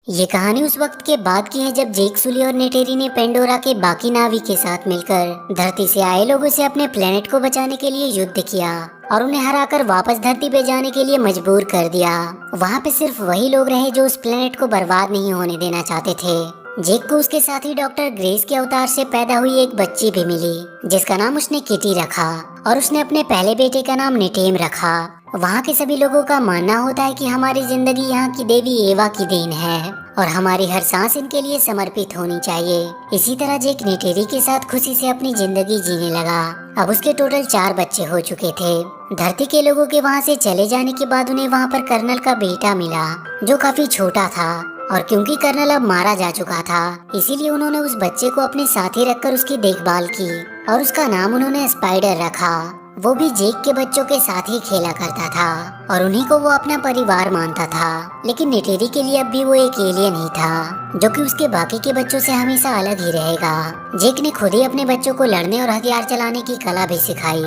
ये कहानी उस वक्त के बाद की है जब जेक सुली और नेटेरी ने पेंडोरा के बाकी नाविक के साथ मिलकर धरती से आए लोगों से अपने प्लेनेट को बचाने के लिए युद्ध किया और उन्हें हराकर वापस धरती पे जाने के लिए मजबूर कर दिया। वहाँ पे सिर्फ वही लोग रहे जो उस प्लेनेट को बर्बाद नहीं होने देना चाहते थे। जेक को उसके साथी डॉक्टर ग्रेस के अवतार से पैदा हुई एक बच्ची भी मिली जिसका नाम उसने किटी रखा और उसने अपने पहले बेटे का नाम नेटेम रखा। वहाँ के सभी लोगों का मानना होता है कि हमारी जिंदगी यहाँ की देवी एवा की देन है और हमारी हर सांस इनके लिए समर्पित होनी चाहिए। इसी तरह जेक नेटेरी के साथ खुशी से अपनी जिंदगी जीने लगा। अब उसके टोटल 4 बच्चे हो चुके थे। धरती के लोगों के वहाँ से चले जाने के बाद उन्हें वहाँ पर कर्नल का बेटा मिला जो काफी छोटा था और क्योंकि कर्नल अब मारा जा चुका था इसीलिए उन्होंने उस बच्चे को अपने साथ ही रखकर उसकी देखभाल की और उसका नाम उन्होंने स्पाइडर रखा। वो भी जेक के बच्चों के साथ ही खेला करता था और उन्हीं को वो अपना परिवार मानता था। लेकिन नेटेरी के लिए अब भी वो एक एलियन ही था जो कि उसके बाकी के बच्चों से हमेशा अलग ही रहेगा। जेक ने खुद ही अपने बच्चों को लड़ने और हथियार चलाने की कला भी सिखाई।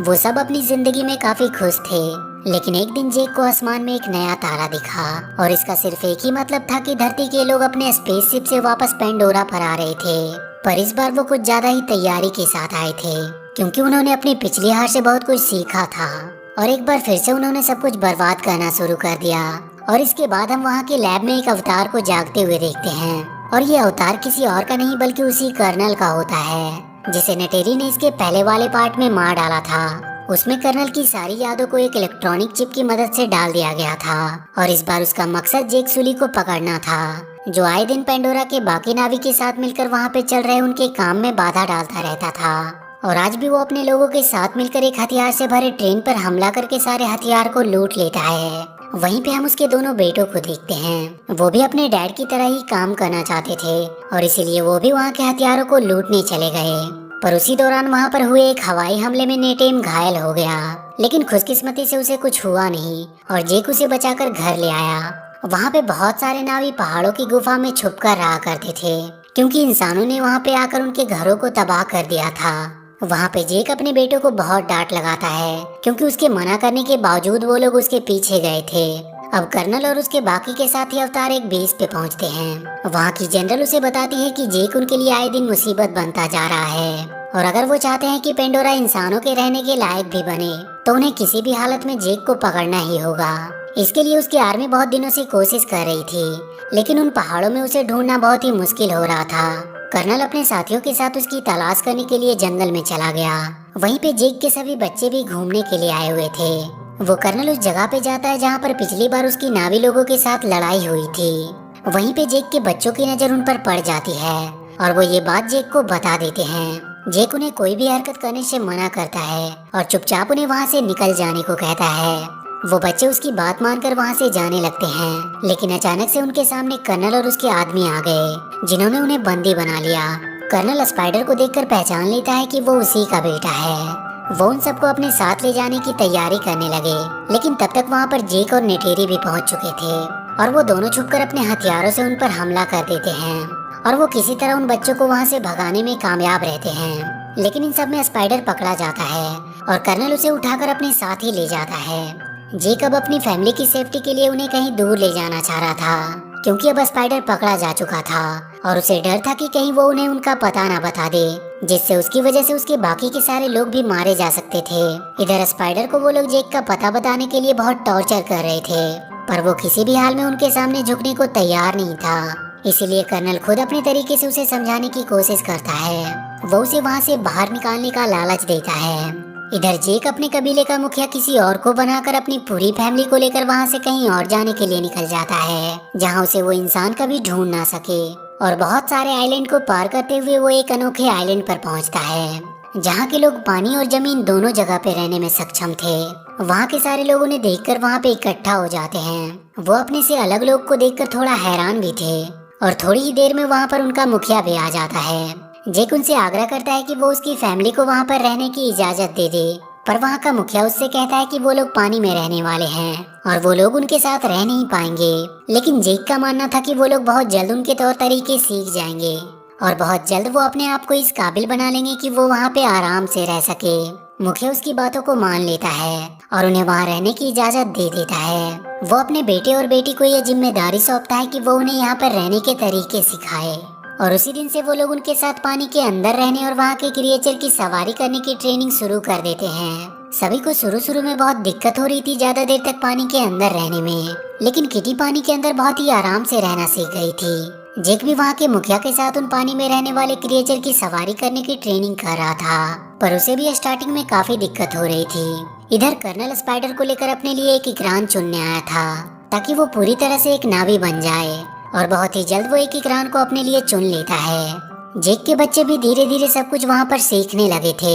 वो सब अपनी जिंदगी में काफी खुश थे। लेकिन एक दिन जेक को आसमान में एक नया तारा दिखा और इसका सिर्फ एक ही मतलब था कि धरती के लोग अपने स्पेसशिप से वापस पेंडोरा पर आ रहे थे। पर इस बार वो कुछ ज्यादा ही तैयारी के साथ आए थे क्योंकि उन्होंने अपनी पिछली हार से बहुत कुछ सीखा था और एक बार फिर से उन्होंने सब कुछ बर्बाद करना शुरू कर दिया। और इसके बाद हम वहाँ के लैब में एक अवतार को जागते हुए देखते हैं और ये अवतार किसी और का नहीं बल्कि उसी कर्नल का होता है जिसे नेटेरी ने इसके पहले वाले पार्ट में मार डाला था। उसमें कर्नल की सारी यादों को एक इलेक्ट्रॉनिक चिप की मदद से डाल दिया गया था और इस बार उसका मकसद जेक सुली को पकड़ना था जो आए दिन पेंडोरा के बाकी नाविक के साथ मिलकर वहाँ पे चल रहे उनके काम में बाधा डालता रहता था। और आज भी वो अपने लोगों के साथ मिलकर एक हथियार से भरे ट्रेन पर हमला करके सारे हथियार को लूट लेता है। वहीं पे हम उसके दोनों बेटों को देखते हैं। वो भी अपने डैड की तरह ही काम करना चाहते थे और इसीलिए वो भी वहाँ के हथियारों को लूटने चले गए। पर उसी दौरान वहाँ पर हुए एक हवाई हमले में नेटेम घायल हो गया लेकिन खुशकिस्मती से उसे कुछ हुआ नहीं और जेक उसे बचाकर घर ले आया। वहाँ पे बहुत सारे नावी पहाड़ों की गुफा में छुपकर रहा करते थे क्योंकि इंसानों ने वहाँ पे आकर उनके घरों को तबाह कर दिया था। वहाँ पे जेक अपने बेटों को बहुत डांट लगाता है क्योंकि उसके मना करने के बावजूद वो लोग उसके पीछे गए थे। अब कर्नल और उसके बाकी के साथी अवतार एक बेस पे पहुँचते हैं। वहाँ की जनरल उसे बताती है कि जेक उनके लिए आए दिन मुसीबत बनता जा रहा है और अगर वो चाहते हैं कि पेंडोरा इंसानों के रहने के लायक भी बने तो उन्हें किसी भी हालत में जेक को पकड़ना ही होगा। इसके लिए उसकी आर्मी बहुत दिनों से कोशिश कर रही थी लेकिन उन पहाड़ों में उसे ढूंढना बहुत ही मुश्किल हो रहा था। कर्नल अपने साथियों के साथ उसकी तलाश करने के लिए जंगल में चला गया। वहीं पे जेक के सभी बच्चे भी घूमने के लिए आए हुए थे। वो कर्नल उस जगह पे जाता है जहाँ पर पिछली बार उसकी नावी लोगों के साथ लड़ाई हुई थी। वहीं पे जेक के बच्चों की नजर उन पर पड़ जाती है और वो ये बात जेक को बता देते हैं। जेक उन्हें कोई भी हरकत करने से मना करता है और चुपचाप उन्हें वहाँ से निकल जाने को कहता है। वो बच्चे उसकी बात मानकर वहाँ से जाने लगते हैं लेकिन अचानक से उनके सामने कर्नल और उसके आदमी आ गए जिन्होंने उन्हें बंदी बना लिया। कर्नल स्पाइडर को देखकर पहचान लेता है कि वो उसी का बेटा है। वो उन सबको अपने साथ ले जाने की तैयारी करने लगे लेकिन तब तक वहाँ पर जेक और नेटेरी भी पहुँच चुके थे और वो दोनों छुपकर अपने हथियारों से उन पर हमला कर देते हैं और वो किसी तरह उन बच्चों को वहाँ से भगाने में कामयाब रहते हैं। लेकिन इन सब में स्पाइडर पकड़ा जाता है और कर्नल उसे उठाकर अपने साथ ही ले जाता है। जेक अब अपनी फैमिली की सेफ्टी के लिए उन्हें कहीं दूर ले जाना चाह रहा था क्योंकि अब स्पाइडर पकड़ा जा चुका था और उसे डर था कि कहीं वो उन्हें उनका पता ना बता दे जिससे उसकी वजह से उसके बाकी के सारे लोग भी मारे जा सकते थे। इधर स्पाइडर को वो लोग जेक का पता बताने के लिए बहुत टॉर्चर कर रहे थे पर वो किसी भी हाल में उनके सामने झुकने को तैयार नहीं था। इसीलिए कर्नल खुद अपने तरीके से उसे समझाने की कोशिश करता है। वो उसे वहाँ से बाहर निकालने का लालच देता है। इधर जेक अपने कबीले का मुखिया किसी और को बनाकर अपनी पूरी फैमिली को लेकर वहाँ से कहीं और जाने के लिए निकल जाता है जहाँ उसे वो इंसान कभी ढूंढ ना सके। और बहुत सारे आइलैंड को पार करते हुए वो एक अनोखे आइलैंड पर पहुँचता है जहाँ के लोग पानी और जमीन दोनों जगह पे रहने में सक्षम थे। वहाँ के सारे लोग उन्हें देखकर वहाँ पे इकट्ठा हो जाते हैं। वो अपने से अलग लोग को देखकर थोड़ा हैरान भी थे और थोड़ी ही देर में वहाँ पर उनका मुखिया भी आ जाता है। जेक उनसे आग्रह करता है कि वो उसकी फैमिली को वहाँ पर रहने की इजाजत दे दे पर वहाँ का मुखिया उससे कहता है कि वो लोग पानी में रहने वाले हैं और वो लोग उनके साथ रह नहीं पाएंगे। लेकिन जेक का मानना था कि वो लोग बहुत जल्द उनके तौर तरीके सीख जाएंगे और बहुत जल्द वो अपने आप को इस काबिल बना लेंगे कि वो वहाँ पे आराम से रह सके। मुखिया उसकी बातों को मान लेता है और उन्हें वहाँ रहने की इजाजत दे देता है। वो अपने बेटे और बेटी को यह जिम्मेदारी सौंपता है कि वो उन्हें यहाँ पर रहने के तरीके सिखाए। और उसी दिन से वो लोग उनके साथ पानी के अंदर रहने और वहाँ के क्रिएचर की सवारी करने की ट्रेनिंग शुरू कर देते हैं। सभी को शुरू में बहुत दिक्कत हो रही थी ज्यादा देर तक पानी के अंदर रहने में, लेकिन किटी पानी के अंदर बहुत ही आराम से रहना सीख गई थी। जेक भी वहाँ के मुखिया के साथ उन पानी में रहने वाले क्रिएचर की सवारी करने की ट्रेनिंग कर रहा था, पर उसे भी स्टार्टिंग में काफी दिक्कत हो रही थी। इधर कर्नल स्पाइडर को लेकर अपने लिए एक इकरान चुनने आया था ताकि वो पूरी तरह से एक नावी बन जाए, और बहुत ही जल्द वो एक इकरान को अपने लिए चुन लेता है। जेक के बच्चे भी धीरे धीरे सब कुछ वहाँ पर सीखने लगे थे।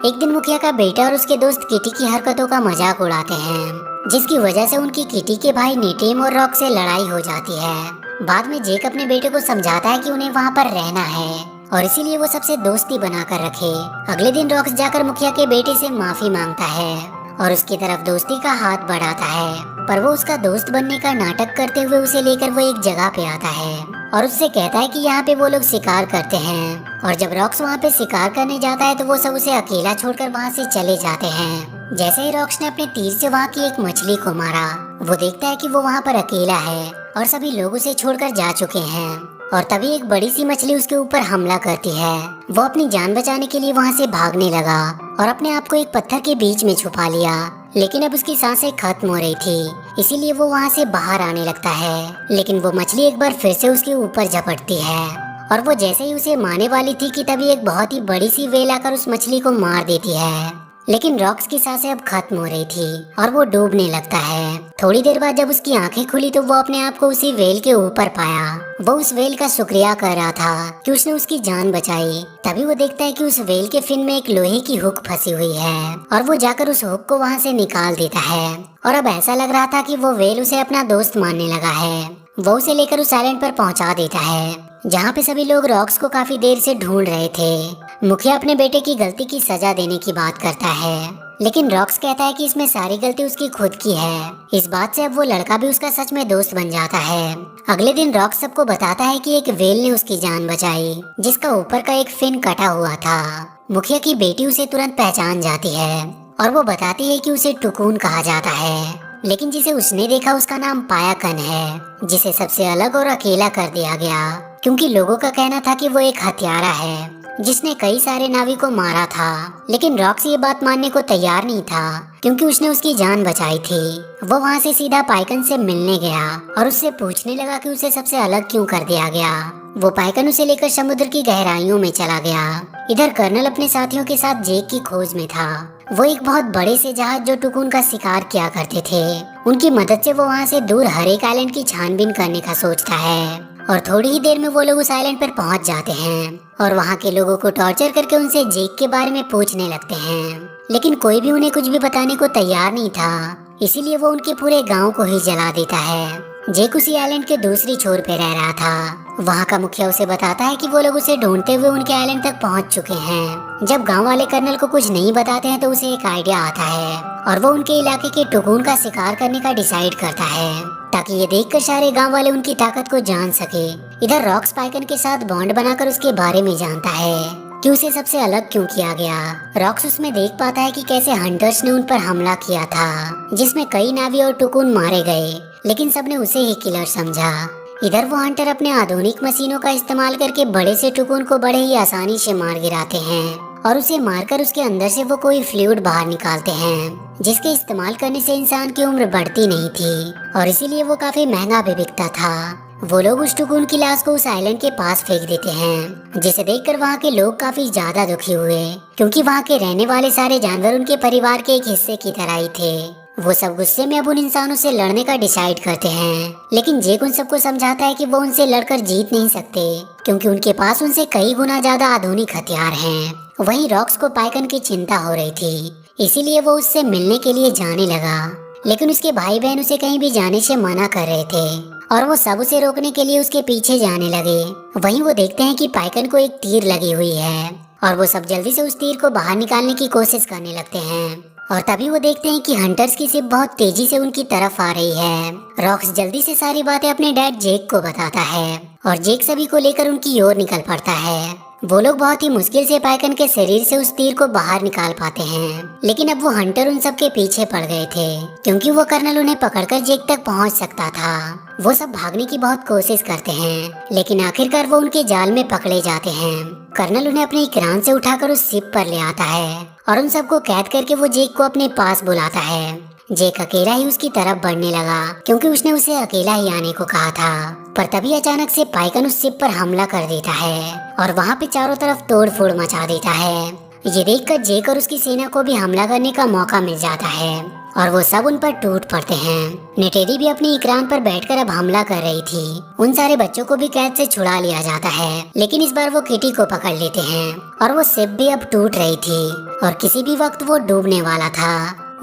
एक दिन मुखिया का बेटा और उसके दोस्त किटी की हरकतों का मजाक उड़ाते हैं, जिसकी वजह से उनकी किटी के भाई नीटेम और रॉक से लड़ाई हो जाती है। बाद में जेक अपने बेटे को समझाता है कि उन्हें वहाँ पर रहना है और इसीलिए वो सबसे दोस्ती बनाकर रखे। अगले दिन रॉक्स जाकर मुखिया के बेटे से माफी मांगता है और उसकी तरफ दोस्ती का हाथ बढ़ाता है, पर वो उसका दोस्त बनने का नाटक करते हुए उसे लेकर वो एक जगह पे आता है और उससे कहता है कि यहाँ पे वो लोग शिकार करते हैं। और जब रॉक्स वहाँ पे शिकार करने जाता है तो वो सब उसे अकेला छोड़कर वहाँ से चले जाते हैं। जैसे ही रॉक्स ने अपने तीर से वहाँ की एक मछली को मारा, वो देखता है कि वो वहाँ पर अकेला है और सभी लोग उसे छोड़कर जा चुके हैं। और तभी एक बड़ी सी मछली उसके ऊपर हमला करती है। वो अपनी जान बचाने के लिए वहाँ से भागने लगा और अपने आप को एक पत्थर के बीच में छुपा लिया, लेकिन अब उसकी सांसें खत्म हो रही थी, इसीलिए वो वहाँ से बाहर आने लगता है। लेकिन वो मछली एक बार फिर से उसके ऊपर झपटती है और वो जैसे ही उसे मारने वाली थी कि तभी एक बहुत ही बड़ी सी वेल आकर उस मछली को मार देती है। लेकिन रॉक्स की सांसें अब खत्म हो रही थी और वो डूबने लगता है। थोड़ी देर बाद जब उसकी आंखें खुली तो वो अपने आप को उसी वेल के ऊपर पाया। वो उस वेल का शुक्रिया कर रहा था कि उसने उसकी जान बचाई। तभी वो देखता है कि उस वेल के फिन में एक लोहे की हुक फंसी हुई है और वो जाकर उस हुक को वहाँ से निकाल देता है। और अब ऐसा लग रहा था कि वो वेल उसे अपना दोस्त मानने लगा है। वो उसे लेकर उस आइलैंड पर पहुँचा देता है जहाँ पे सभी लोग रॉक्स को काफी देर से ढूंढ रहे थे। मुखिया अपने बेटे की गलती की सजा देने की बात करता है, लेकिन रॉक्स कहता है कि इसमें सारी गलती उसकी खुद की है। इस बात से अब वो लड़का भी उसका सच में दोस्त बन जाता है। अगले दिन रॉक्स सबको बताता है कि एक वेल ने उसकी जान बचाई, जिसका ऊपर का एक फिन कटा हुआ था। मुखिया की बेटी उसे तुरंत पहचान जाती है और वो बताती है कि उसे टुकून कहा जाता है, लेकिन जिसे उसने देखा उसका नाम पायाकन है, जिसे सबसे अलग और अकेला कर दिया गया क्योंकि लोगों का कहना था कि वो एक हत्यारा है जिसने कई सारे नावी को मारा था। लेकिन रॉक्स ये बात मानने को तैयार नहीं था क्योंकि उसने उसकी जान बचाई थी। वो वहाँ से सीधा पाइकन से मिलने गया और उससे पूछने लगा कि उसे सबसे अलग क्यों कर दिया गया। वो पाइकन उसे लेकर समुद्र की गहराइयों में चला गया। इधर कर्नल अपने साथियों के साथ जेक की खोज में था। वो एक बहुत बड़े से जहाज जो टुकुन का शिकार किया करते थे, उनकी मदद से वो वहाँ से दूर हर एक आइलैंड की छानबीन करने का सोचता है। और थोड़ी ही देर में वो लोग उस आइलैंड पर पहुंच जाते हैं और वहाँ के लोगों को टॉर्चर करके उनसे जेक के बारे में पूछने लगते हैं, लेकिन कोई भी उन्हें कुछ भी बताने को तैयार नहीं था, इसीलिए वो उनके पूरे गांव को ही जला देता है। जेक उसी आइलैंड के दूसरी छोर पे रह रहा था। वहाँ का मुखिया उसे बताता है कि वो लोग उसे ढूंढते हुए उनके आइलैंड तक पहुँच चुके हैं। जब गांव वाले कर्नल को कुछ नहीं बताते हैं तो उसे एक आइडिया आता है और वो उनके इलाके के टुकुन का शिकार करने का डिसाइड करता है ताकि ये देखकर सारे गांव वाले उनकी ताकत को जान सके। इधर रॉक्स पाइकन के साथ बॉन्ड बनाकर उसके बारे में जानता है कि उसे सबसे अलग क्यों किया गया। रॉक्स उसमें देख पाता है कि कैसे हंटर्स ने उन पर हमला किया था, जिसमें कई नावी और टुकुन मारे गए, लेकिन सबने उसे ही किलर समझा। इधर वो हंटर अपने आधुनिक मशीनों का इस्तेमाल करके बड़े से टुकुन को बड़े ही आसानी से मार गिराते हैं और उसे मारकर उसके अंदर से वो कोई फ्लूइड बाहर निकालते हैं, जिसके इस्तेमाल करने से इंसान की उम्र बढ़ती नहीं थी और इसीलिए वो काफी महंगा भी बिकता था। वो लोग उस टुकुन की लाश को उस आइलैंड के पास फेंक देते हैं, जिसे देखकर वहाँ के लोग काफी ज्यादा दुखी हुए क्योंकि वहाँ के रहने वाले सारे जानवर उनके परिवार के एक हिस्से की तरह ही थे। वो सब गुस्से में अब उन इंसानों से लड़ने का डिसाइड करते हैं, लेकिन जेक उन सबको समझाता है कि वो उनसे लड़कर जीत नहीं सकते क्योंकि उनके पास उनसे कई गुना ज्यादा आधुनिक हथियार हैं। वहीं रॉक्स को पाइकन की चिंता हो रही थी, इसीलिए वो उससे मिलने के लिए जाने लगा, लेकिन उसके भाई बहन उसे कहीं भी जाने से मना कर रहे थे और वो सब उसे रोकने के लिए उसके पीछे जाने लगे। वहीं वो देखते हैं कि पाइकन को एक तीर लगी हुई है और वो सब जल्दी से उस तीर को बाहर निकालने की कोशिश करने लगते हैं और तभी वो देखते हैं कि हंटर्स की शिप बहुत तेजी से उनकी तरफ आ रही है। रॉक्स जल्दी से सारी बातें अपने डैड जेक को बताता है और जेक सभी को लेकर उनकी ओर निकल पड़ता है। वो लोग बहुत ही मुश्किल से पाइकन के शरीर से उस तीर को बाहर निकाल पाते हैं, लेकिन अब वो हंटर उन सब के पीछे पड़ गए थे क्योंकि वो कर्नल उन्हें पकड़कर जेक तक पहुंच सकता था। वो सब भागने की बहुत कोशिश करते हैं, लेकिन आखिरकार वो उनके जाल में पकड़े जाते हैं। कर्नल उन्हें अपनी क्रांत से उठाकर उस शिप पर ले आता है और उन सबको कैद करके वो जेक को अपने पास बुलाता है। जेक अकेला ही उसकी तरफ बढ़ने लगा क्योंकि उसने उसे अकेला ही आने को कहा था। पर तभी अचानक से पाइकन उस शिप पर हमला कर देता है और वहाँ पे चारों तरफ तोड़ फोड़ मचा देता है। ये देखकर जेक और उसकी सेना को भी हमला करने का मौका मिल जाता है और वो सब उन पर टूट पड़ते हैं। नेटेरी भी अपनी इकरान पर बैठकर अब हमला कर रही थी। उन सारे बच्चों को भी कैद से छुड़ा लिया जाता है, लेकिन इस बार वो किटी को पकड़ लेते हैं और वो शिप भी अब टूट रही थी और किसी भी वक्त वो डूबने वाला था।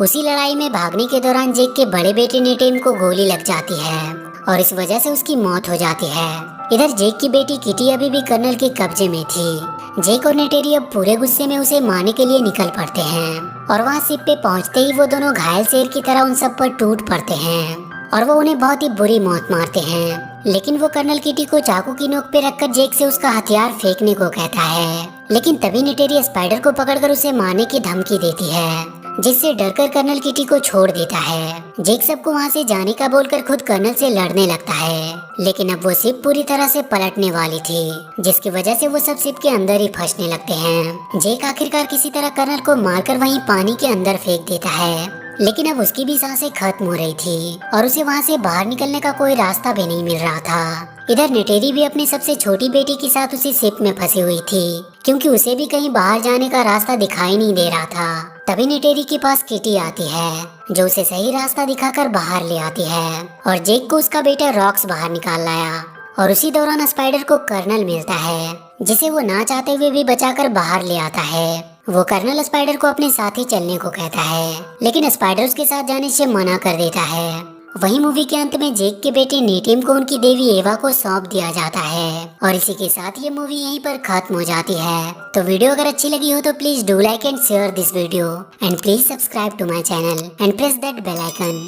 उसी लड़ाई में भागने के दौरान जेक के बड़े बेटे नेटेन को गोली लग जाती है और इस वजह से उसकी मौत हो जाती है। इधर जेक की बेटी किटी अभी भी कर्नल के कब्जे में थी। जेक और नेटेरी अब पूरे गुस्से में उसे मारने के लिए निकल पड़ते हैं और वहाँ शिप पे पहुँचते ही वो दोनों घायल शेर की तरह उन सब पर टूट पड़ते हैं और वो उन्हें बहुत ही बुरी मौत मारते हैं। लेकिन वो कर्नल किटी को चाकू की नोक पे रखकर जेक से उसका हथियार फेंकने को कहता है, लेकिन तभी नेटेरी स्पाइडर को पकड़कर उसे मारने की धमकी देती है, जिससे डरकर कर्नल किटी को छोड़ देता है। जेक सबको वहाँ से जाने का बोलकर खुद कर्नल से लड़ने लगता है, लेकिन अब वो शिप पूरी तरह से पलटने वाली थी, जिसकी वजह से वो सब शिप के अंदर ही फंसने लगते हैं। जेक आखिरकार किसी तरह कर्नल को मारकर वहीं पानी के अंदर फेंक देता है, लेकिन अब उसकी भी सांसें खत्म हो रही थी और उसे वहाँ से बाहर निकलने का कोई रास्ता भी नहीं मिल रहा था। इधर नेटेरी भी अपनी सबसे छोटी बेटी के साथ उसी शिप में फंसी हुई थी क्योंकि उसे भी कहीं बाहर जाने का रास्ता दिखाई नहीं दे रहा था। तभी नेटेरी के पास किटी आती है जो उसे सही रास्ता दिखाकर बाहर ले आती है और जेक को उसका बेटा रॉक्स बाहर निकाल लाया। और उसी दौरान स्पाइडर को कर्नल मिलता है, जिसे वो ना चाहते हुए भी बचाकर बाहर ले आता है। वो कर्नल स्पाइडर को अपने साथ ही चलने को कहता है, लेकिन स्पाइडर उसके साथ जाने से मना कर देता है। वहीं मूवी के अंत में जेक के बेटे नेटिम को उनकी देवी एवा को सौंप दिया जाता है और इसी के साथ ये मूवी यहीं पर खत्म हो जाती है। तो वीडियो अगर अच्छी लगी हो तो please do like and share this video and please subscribe to my channel and press that bell icon.